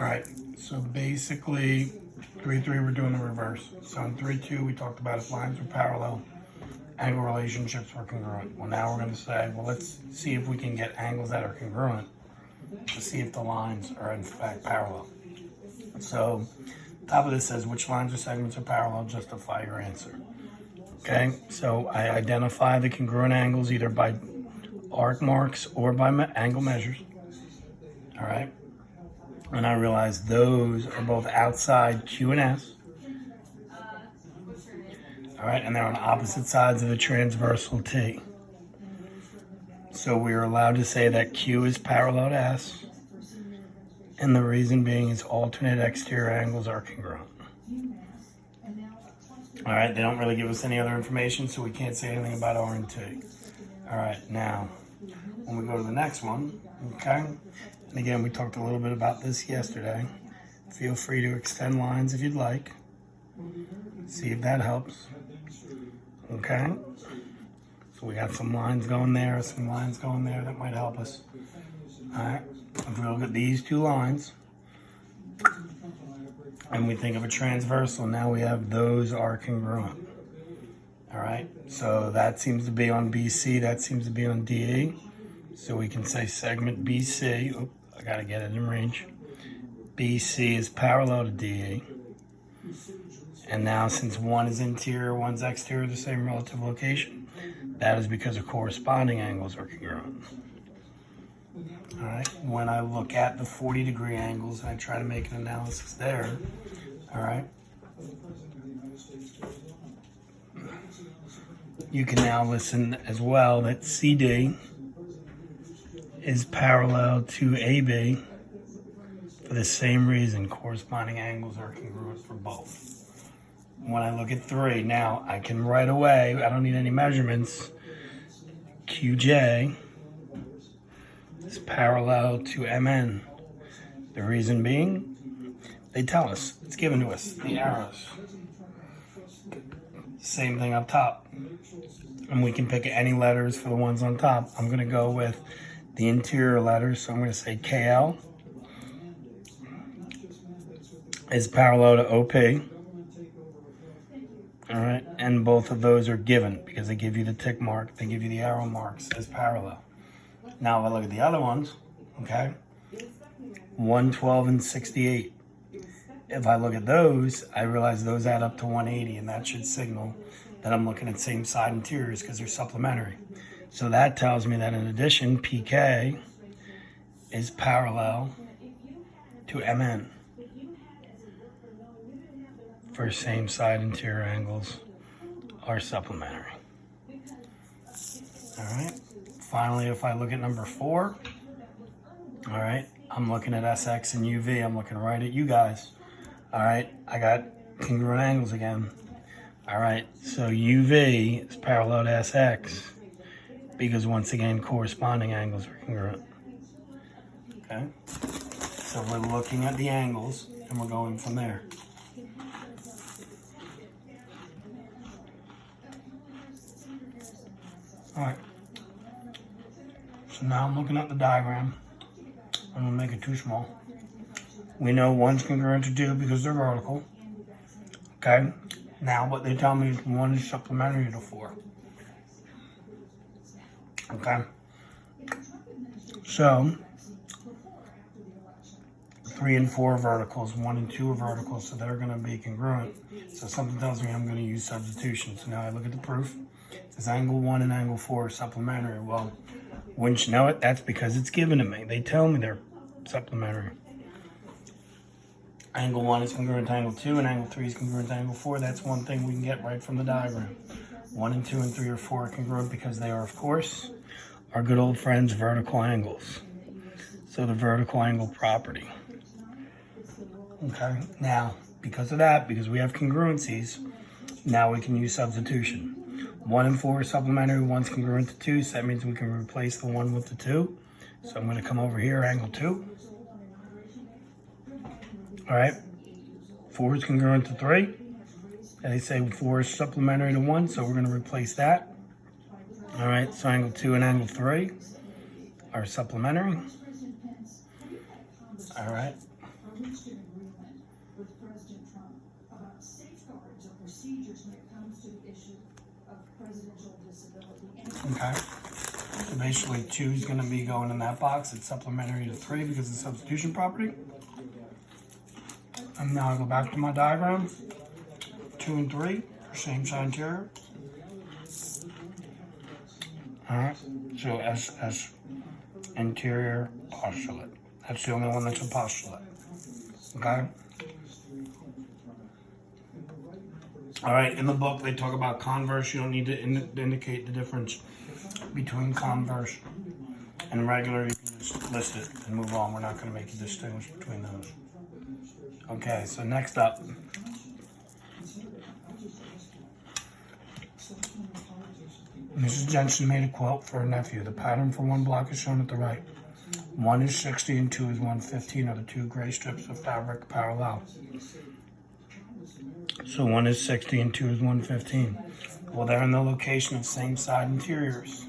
All right, so basically 3-3 we're doing the reverse. So in 3-2 we talked about if lines were parallel, angle relationships were congruent. Well, now we're going to say, well, let's see if we can get angles that are congruent to see if the lines are in fact parallel. So top of this says which lines or segments are parallel, justify your answer. Okay, so I identify the congruent angles either by arc marks or by angle measures. All right, and I realize those are both outside Q and S. All right, and they're on opposite sides of the transversal T. So we are allowed to say that Q is parallel to S, and the reason being is alternate exterior angles are congruent. All right, they don't really give us any other information, so we can't say anything about R and T. All right, now, when we go to the next one, okay, and again, we talked a little bit about this yesterday. Feel free to extend lines if you'd like. See if that helps. Okay, so we got some lines going there, some lines going there that might help us. All right, if we look at these two lines, and we think of a transversal, now we have those are congruent. All right, so that seems to be on BC, that seems to be on DE. So we can say segment BC, oh, I gotta get it in range. BC is parallel to DE. And now since one is interior, one's exterior, the same relative location, that is because the corresponding angles are congruent. All right, when I look at the 40-degree angles, I try to make an analysis there. All right. You can now listen as well that CD is parallel to AB for the same reason. Corresponding angles are congruent for both. When I look at 3, now I can right away, I don't need any measurements, QJ is parallel to MN. The reason being, they tell us, it's given to us, the arrows. Same thing up top. And we can pick any letters for the ones on top. I'm gonna go with the interior letters, so I'm gonna say KL is parallel to OP. All right, and both of those are given because they give you the tick mark, they give you the arrow marks as parallel. Now if I look at the other ones, okay, 112 and 68. If I look at those, I realize those add up to 180, and that should signal that I'm looking at same side interiors because they're supplementary. So that tells me that in addition, PK is parallel to MN for same side interior angles are supplementary. All right. Finally, if I look at number 4, all right, I'm looking at SX and UV. I'm looking right at you guys. All right, I got congruent angles again. All right, so UV is parallel to SX because once again, corresponding angles are congruent. Okay, so we're looking at the angles and we're going from there. All right, so now I'm looking at the diagram. I'm gonna make it too small. We know one's congruent to 2 because they're vertical. Okay, now what they tell me is 1 is supplementary to 4. Okay, so 3 and 4 are verticals, 1 and 2 are verticals, so they're gonna be congruent. So something tells me I'm gonna use substitution. So now I look at the proof. It says angle 1 and angle 4 are supplementary. Well, wouldn't you know it? That's because it's given to me. They tell me they're supplementary. Angle 1 is congruent to angle 2, and angle 3 is congruent to angle 4. That's one thing we can get right from the diagram. 1 and 2 and 3 or 4 are congruent because they are, of course, our good old friends, vertical angles. So the vertical angle property. Okay, now, because of that, because we have congruencies, now we can use substitution. 1 and 4 are supplementary, 1's congruent to 2, so that means we can replace the 1 with the 2. So I'm gonna come over here, angle 2. All right, 4 is congruent to 3. And they say 4 is supplementary to 1, so we're gonna replace that. All right, so angle 2 and angle 3 are supplementary. All right, reached an agreement with President Trump about safeguards or procedures when it comes to the issue of presidential disability. Okay. So basically 2 is going to be going in that box. It's supplementary to 3 because of substitution property. And now I go back to my diagram. 2 and 3 for same side interior. Alright, so SS interior postulate. That's the only one that's a postulate. Okay? Alright, in the book they talk about converse. You don't need to indicate the difference between converse and regular. You can just list it and move on. We're not going to make a distinction between those. Okay, so next up. Mrs. Jensen made a quilt for her nephew. The pattern for one block is shown at the right. 1 is 60 and 2 is 115 are the 2 gray strips of fabric parallel. So 1 is 60 and 2 is 115. Well, they're in the location of same side interiors.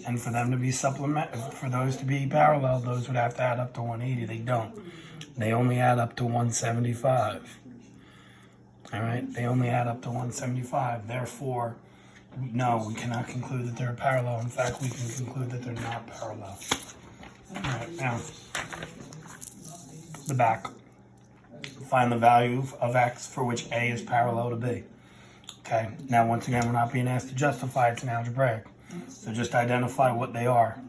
And for them to be for those to be parallel, those would have to add up to 180. They don't. They only add up to 175. All right, they only add up to 175. Therefore, no, we cannot conclude that they're parallel. In fact, we can conclude that they're not parallel. All right, now, the back. Find the value of x for which A is parallel to B. Okay, now once again, we're not being asked to justify, it's an algebraic. So just identify what they are.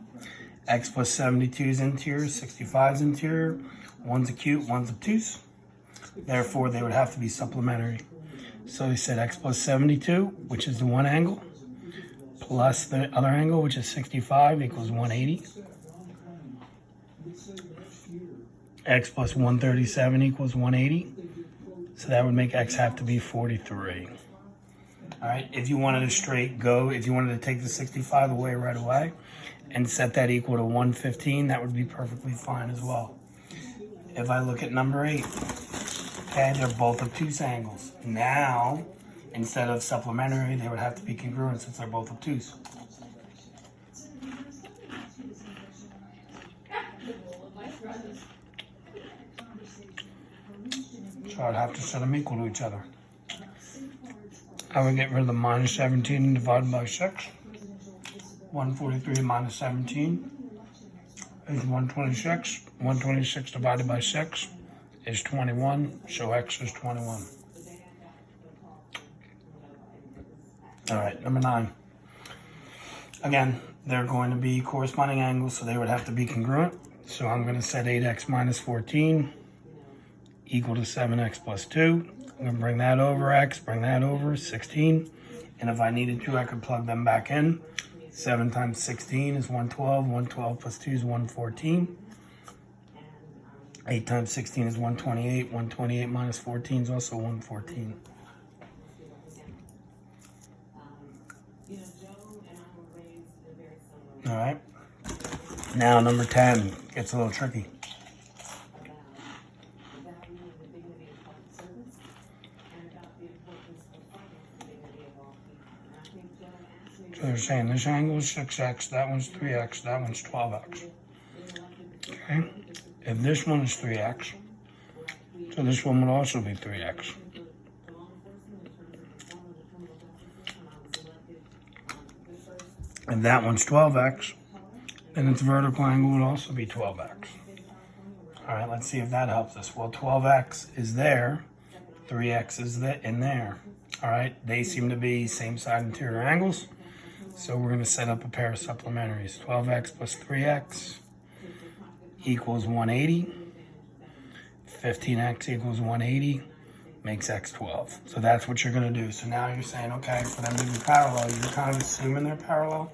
X plus 72 is interior, 65 is interior, 1's acute, 1's obtuse. Therefore, they would have to be supplementary. So we said x plus 72, which is the one angle, plus the other angle, which is 65, equals 180. X plus 137 equals 180. So that would make x have to be 43. All right, if you wanted if you wanted to take the 65 away right away and set that equal to 115, that would be perfectly fine as well. If I look at number 8, okay, they're both obtuse angles. Now, instead of supplementary, they would have to be congruent since they're both obtuse. So I'd have to set them equal to each other. I would get rid of the minus 17 and divide by 6. 143 minus 17 is 126. 126 divided by 6 is 21, so x is 21. All right, number 9. Again, they're going to be corresponding angles, so they would have to be congruent. So I'm going to set 8x minus 14 equal to 7x plus 2. I'm going to bring that over x, bring that over, 16. And if I needed to, I could plug them back in. 7 times 16 is 112. 112 plus 2 is 114. 8 times 16 is 128. 128 minus 14 is also 114. All right. Now number 10 gets a little tricky. So they're saying this angle is 6x, that one's 3x, that one's 12x. Okay? If this one is 3x, so this one would also be 3x. If that one's 12x, then its vertical angle would also be 12x. All right, let's see if that helps us. Well, 12x is there, 3x is in there. All right, they seem to be same side interior angles. So we're going to set up a pair of supplementaries. 12x plus 3x equals 180. 15x equals 180 makes x 12. So that's what you're going to do. So now you're saying, okay, for them to be parallel, you're kind of assuming they're parallel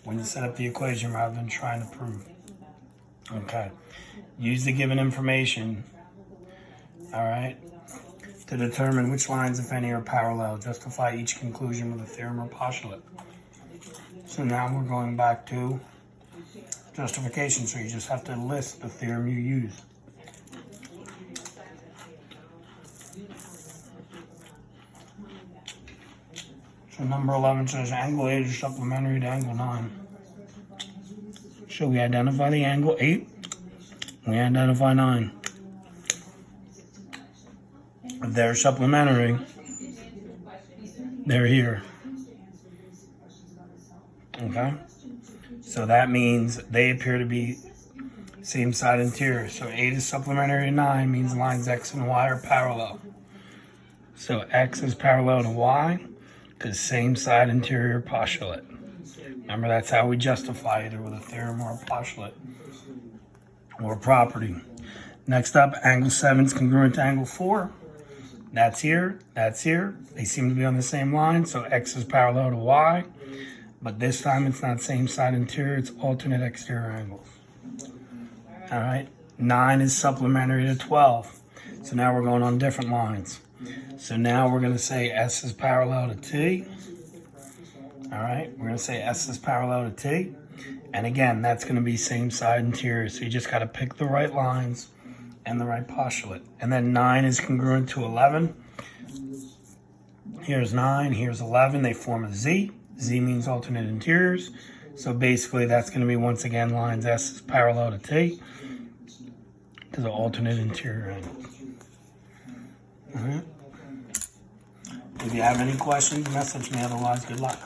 when you set up the equation rather than trying to prove. Okay. Use the given information, all right, to determine which lines, if any, are parallel. Justify each conclusion with a theorem or postulate. So now we're going back to justification. So you just have to list the theorem you use. So number 11 says angle 8 is supplementary to angle 9. So we identify the angle 8. We identify 9. They're supplementary. They're here. Okay? So that means they appear to be same side interior. So 8 is supplementary to 9 means lines X and Y are parallel. So X is parallel to Y because same side interior postulate. Remember, that's how we justify either with a theorem or a postulate or property. Next up, angle 7 is congruent to angle 4. That's here, that's here. They seem to be on the same line, so X is parallel to Y. But this time it's not same side interior, it's alternate exterior angles. All right, 9 is supplementary to 12. So now we're going on different lines. So now we're gonna say S is parallel to T. All right, we're gonna say S is parallel to T. And again, that's gonna be same side interior. So you just gotta pick the right lines and the right postulate. And then 9 is congruent to 11. Here's 9, here's 11, they form a Z. Z means alternate interiors. So basically that's gonna be, once again, lines S is parallel to T to the alternate interior angles. All right. If you have any questions, message me. Otherwise, good luck.